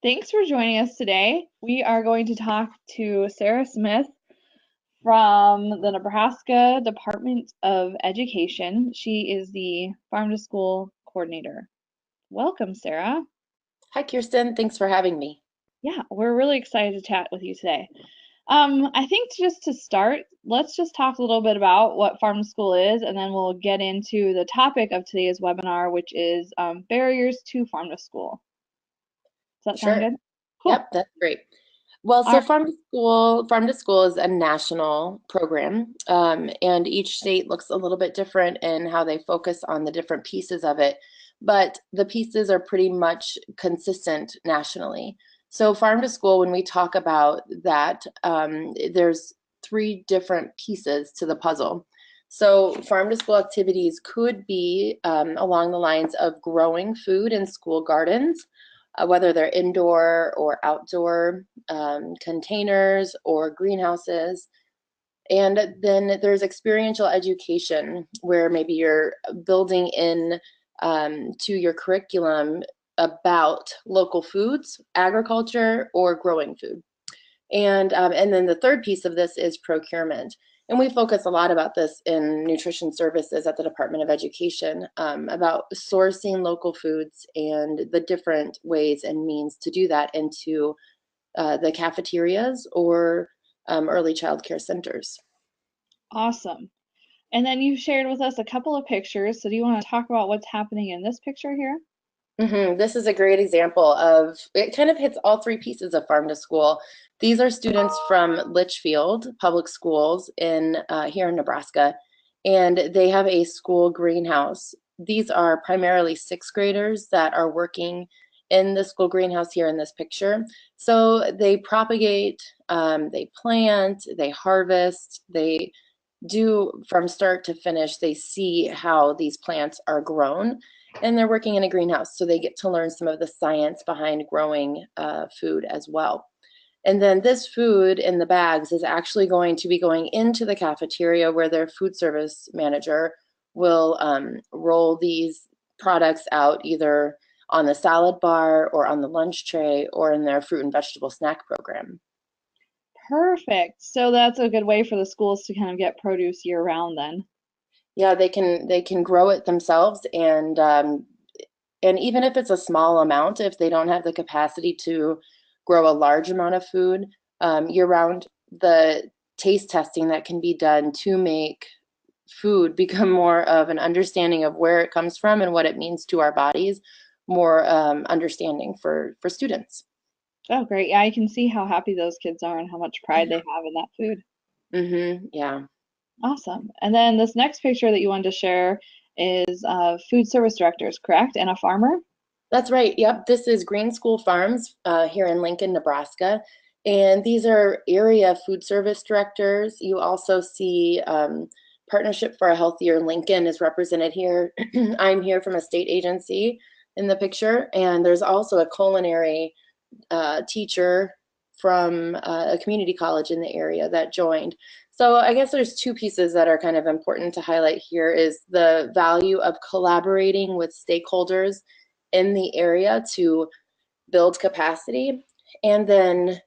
Thanks for joining us today. We are going to talk to Sarah Smith from the Nebraska Department of Education. She is the Farm to School Coordinator. Welcome, Sarah. Hi, Kirsten. Thanks for having me. Yeah, we're really excited to chat with you today. I think just to start, let's just talk a little bit about what Farm to School is, and then we'll get into the topic of today's webinar, which is barriers to Farm to School. Does that sound Sure. good? Yep, Cool. that's great. Well, All so right. Farm to School is a national program, and each state looks a little bit different in how they focus on the different pieces of it, but the pieces are pretty much consistent nationally. So Farm to School, when we talk about that, there's three different pieces to the puzzle. So Farm to School activities could be along the lines of growing food in school gardens, whether they're indoor or outdoor containers or greenhouses. And then there's experiential education where maybe you're building in to your curriculum about local foods, agriculture, or growing food. And then the third piece of this is procurement. And we focus a lot about this in nutrition services at the Department of Education, about sourcing local foods and the different ways and means to do that into the cafeterias or early child care centers. Awesome. And then you shared with us a couple of pictures. So do you want to talk about what's happening in this picture here? This is a great example of it kind of hits all three pieces of Farm to School. These are students from Litchfield Public Schools in here in Nebraska, and they have a school greenhouse. These are primarily sixth graders that are working in the school greenhouse here in this picture. So they propagate, they plant, they harvest, they do from start to finish, they see how these plants are grown, and they're working in a greenhouse, so they get to learn some of the science behind growing food as well. And then this food in the bags is actually going to be going into the cafeteria where their food service manager will roll these products out either on the salad bar or on the lunch tray or in their fruit and vegetable snack program. Perfect. So that's a good way for the schools to kind of get produce year round then. Yeah, they can grow it themselves, and even if it's a small amount, if they don't have the capacity to grow a large amount of food year round, the taste testing that can be done to make food become more of an understanding of where it comes from and what it means to our bodies, more understanding for students. Oh, great. Yeah, I can see how happy those kids are and how much pride they have in that food. Yeah. Awesome. And then this next picture that you wanted to share is food service directors, correct? And a farmer? That's right. Yep. This is Green School Farms here in Lincoln, Nebraska. And these are area food service directors. You also see Partnership for a Healthier Lincoln is represented here. I'm here from a state agency in the picture. And there's also a culinary teacher from a community college in the area that joined. So I guess there's two pieces that are kind of important to highlight here is the value of collaborating with stakeholders in the area to build capacity, and then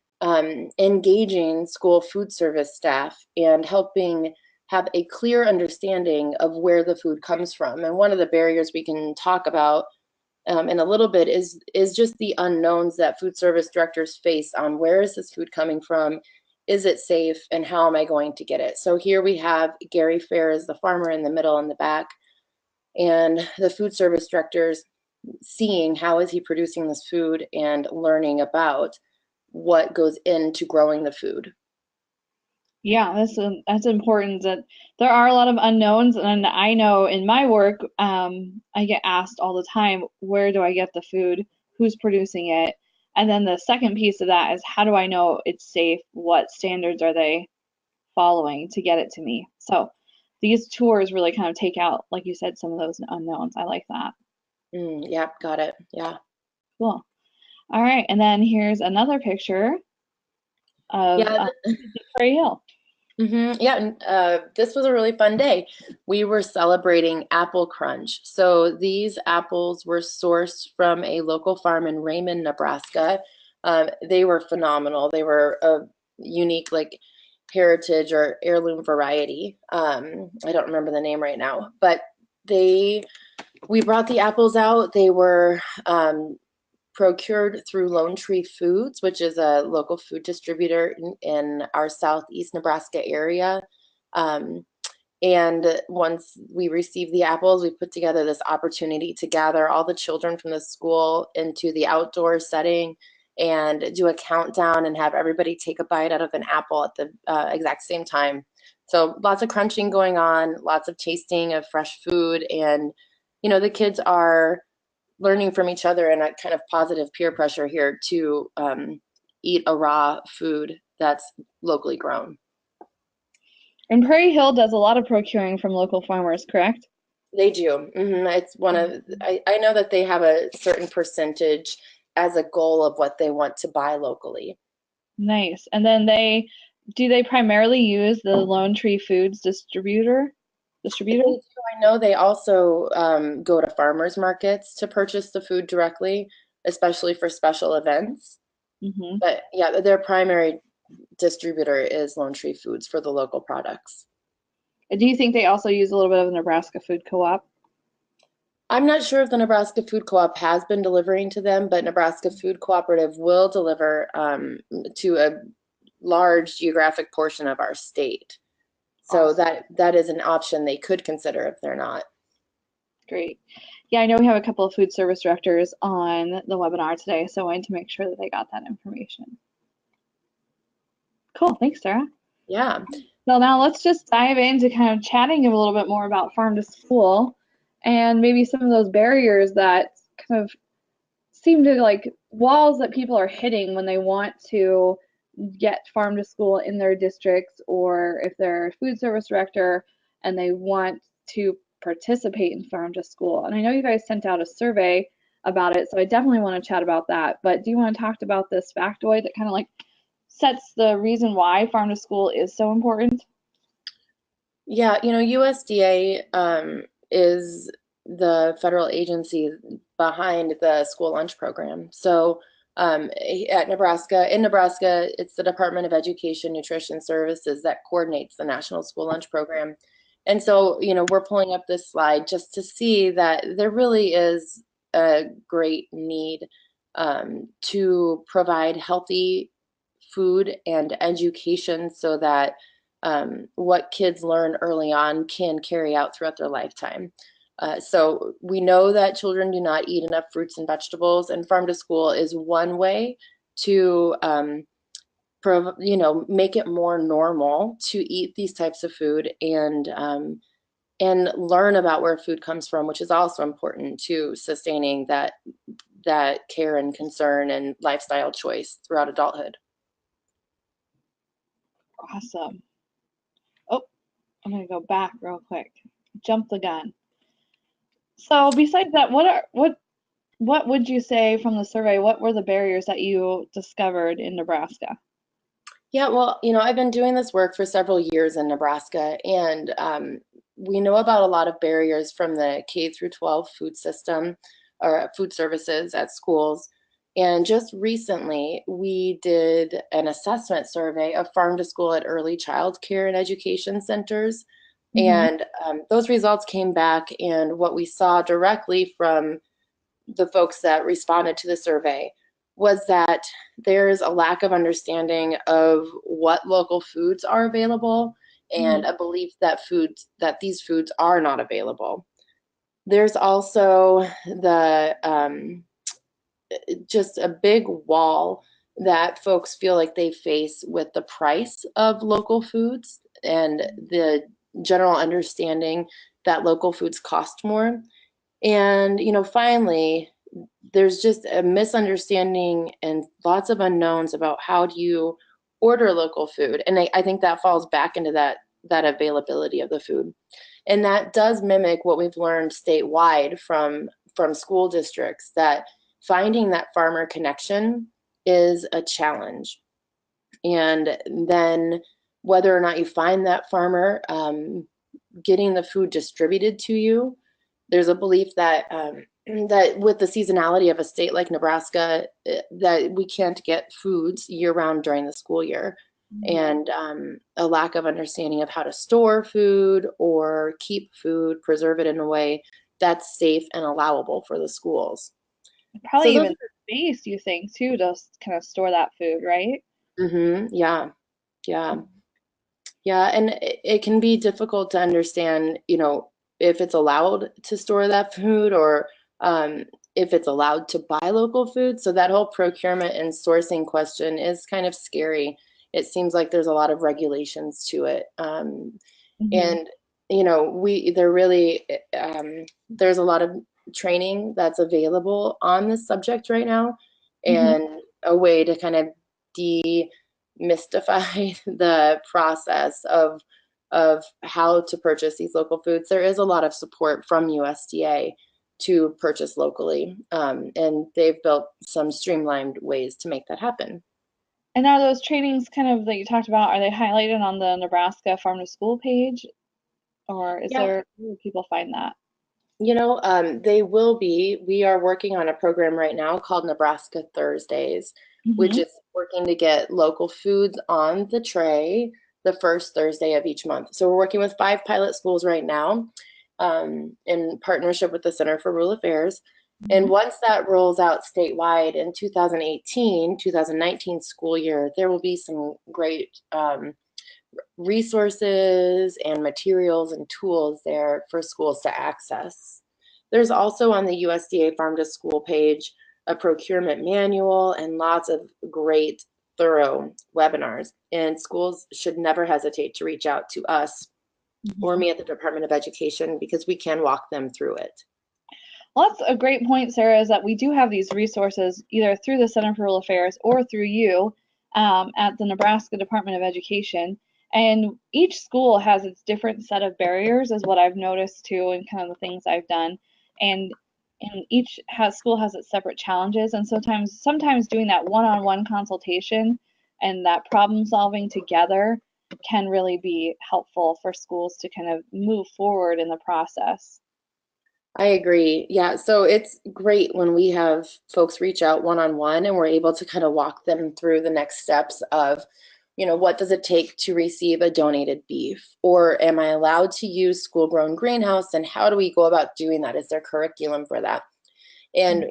engaging school food service staff and helping have a clear understanding of where the food comes from. And one of the barriers we can talk about in a little bit is just the unknowns that food service directors face on where is this food coming from, is it safe, and how am I going to get it. So here we have Gary Fair as the farmer in the middle and the back, and the food service directors seeing how is he producing this food and learning about what goes into growing the food. Yeah, that's important that there are a lot of unknowns, and I know in my work, I get asked all the time, where do I get the food? Who's producing it? And then the second piece of that is how do I know it's safe? What standards are they following to get it to me? So these tours really kind of take out, like you said, some of those unknowns. I like that. Yeah, got it. Yeah. Cool. All right, and then here's another picture of Yeah. Prairie Hill. Yeah, and this was a really fun day. We were celebrating Apple Crunch. So these apples were sourced from a local farm in Raymond, Nebraska, They were phenomenal. They were a unique, like, heritage or heirloom variety. I don't remember the name right now, but they we brought the apples out. They were procured through Lone Tree Foods, which is a local food distributor in our southeast Nebraska area. Um, and once we received the apples, we put together this opportunity to gather all the children from the school into the outdoor setting and do a countdown and have everybody take a bite out of an apple at the exact same time. So lots of crunching going on, lots of tasting of fresh food, and the kids are learning from each other and a kind of positive peer pressure here to eat a raw food that's locally grown. And Prairie Hill does a lot of procuring from local farmers, correct? They do. It's one of, I know that they have a certain percentage as a goal of what they want to buy locally. Nice. And then do they primarily use the Lone Tree Foods They distributor? do. I know they also go to farmers markets to purchase the food directly, especially for special events. Hmm. But yeah, their primary distributor is Lone Tree Foods for the local products. Do you think they also use a little bit of the Nebraska Food Co-op? I'm not sure if the Nebraska Food Co-op has been delivering to them, but Nebraska Food Cooperative will deliver to a large geographic portion of our state. So Awesome. that is an option they could consider if they're not. Great. Yeah, I know we have a couple of food service directors on the webinar today, so I wanted to make sure that they got that information. Cool. Thanks, Sarah. Yeah. Well, now let's just dive into kind of chatting a little bit more about farm to school and maybe some of those barriers that kind of seem to like walls that people are hitting when they want to get farm to school in their districts, or if they're a food service director and they want to participate in farm to school. And I know you guys sent out a survey about it, so I definitely want to chat about that. But do you want to talk about this factoid that kind of like sets the reason why farm to school is so important? Yeah, USDA is the federal agency behind the school lunch program. So at in Nebraska, it's the Department of Education Nutrition Services that coordinates the National School Lunch Program. And so, we're pulling up this slide just to see that there really is a great need to provide healthy food and education so that what kids learn early on can carry out throughout their lifetime. So we know that children do not eat enough fruits and vegetables, and farm to school is one way to make it more normal to eat these types of food and learn about where food comes from, which is also important to sustaining that care and concern and lifestyle choice throughout adulthood. Awesome. Oh, I'm gonna go back real quick. Jump the gun. So besides that, what would you say from the survey? What were the barriers that you discovered in Nebraska? Yeah, well, I've been doing this work for several years in Nebraska, and we know about a lot of barriers from the K through 12 food system or food services at schools. And just recently, we did an assessment survey of farm to school at early child care and education centers. Hmm. And those results came back, and what we saw directly from the folks that responded to the survey was that there's a lack of understanding of what local foods are available and a belief that these foods are not available. There's also the just a big wall that folks feel like they face with the price of local foods and the general understanding that local foods cost more. And, finally, there's just a misunderstanding and lots of unknowns about how do you order local food. And I think that falls back into that availability of the food. And that does mimic what we've learned statewide from school districts, that finding that farmer connection is a challenge. And then whether or not you find that farmer, getting the food distributed to you, there's a belief that that with the seasonality of a state like Nebraska, that we can't get foods year round during the school year, and a lack of understanding of how to store food or keep food, preserve it in a way that's safe and allowable for the schools. So Probably those even space, you think, too, to kind of store that food, right? are, yeah, yeah. Yeah, and it can be difficult to understand, if it's allowed to store that food or if it's allowed to buy local food. So that whole procurement and sourcing question is kind of scary. It seems like there's a lot of regulations to it. Hmm. And, they're really, there's a lot of training that's available on this subject right now, Hmm. and a way to kind of demystify the process of how to purchase these local foods. There is a lot of support from USDA to purchase locally, and they've built some streamlined ways to make that happen. And are those trainings kind of that you talked about, are they highlighted on the Nebraska Farm to School page, or is Yeah, there, where do people find that? they will be. We are working on a program right now called Nebraska Thursdays, which Hmm. is working to get local foods on the tray the first Thursday of each month. So we're working with 5 pilot schools right now, in partnership with the Center for Rural Affairs. And Hmm. once that rolls out statewide in 2018, 2019 school year, there will be some great resources and materials and tools there for schools to access. There's also on the USDA Farm to School page a procurement manual and lots of great, thorough webinars. And schools should never hesitate to reach out to us or Hmm. me at the Department of Education because we can walk them through it. Well, that's a great point, Sarah, is that we do have these resources either through the Center for Rural Affairs or through you at the Nebraska Department of Education. And each school has its different set of barriers, is what I've noticed too, and kind of the things I've done. And each school has its separate challenges, and sometimes doing that one-on-one consultation and that problem solving together can really be helpful for schools to kind of move forward in the process. I agree. Yeah, so it's great when we have folks reach out one on one and we're able to kind of walk them through the next steps of, what does it take to receive a donated beef? Or am I allowed to use school grown greenhouse? And how do we go about doing that? Is there curriculum for that? And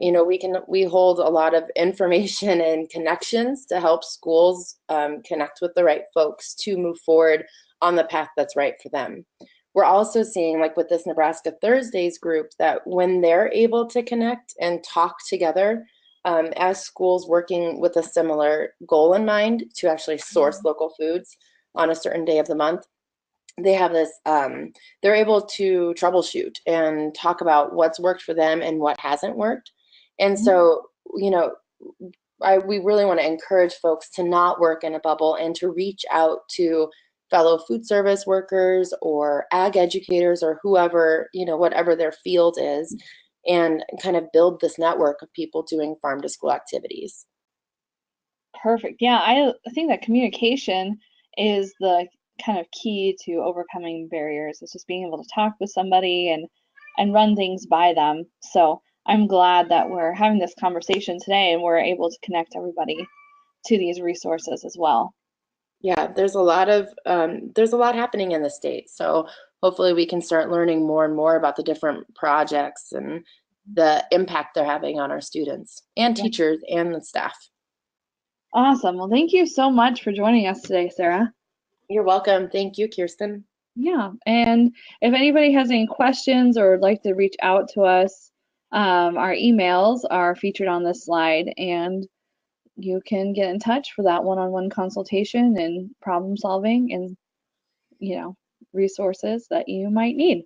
we hold a lot of information and connections to help schools connect with the right folks to move forward on the path that's right for them. We're also seeing, like with this Nebraska Thursdays group, that when they're able to connect and talk together as schools working with a similar goal in mind to actually source local foods on a certain day of the month, they have this they're able to troubleshoot and talk about what's worked for them and what hasn't worked. And so, you know we really want to encourage folks to not work in a bubble and to reach out to fellow food service workers or ag educators or whoever, whatever their field is, and kind of build this network of people doing farm to school activities. Perfect. Yeah, I think that communication is the kind of key to overcoming barriers. It's just being able to talk with somebody and run things by them. So I'm glad that we're having this conversation today and we're able to connect everybody to these resources as well. Yeah, there's a lot happening in the state. So hopefully we can start learning more and more about the different projects and the impact they're having on our students and Yeah. teachers and the staff. Awesome. Well, thank you so much for joining us today, Sarah. You're welcome. Thank you, Kirsten. Yeah, and if anybody has any questions or would like to reach out to us, our emails are featured on this slide, and you can get in touch for that one-on-one consultation and problem solving and, you know, resources that you might need.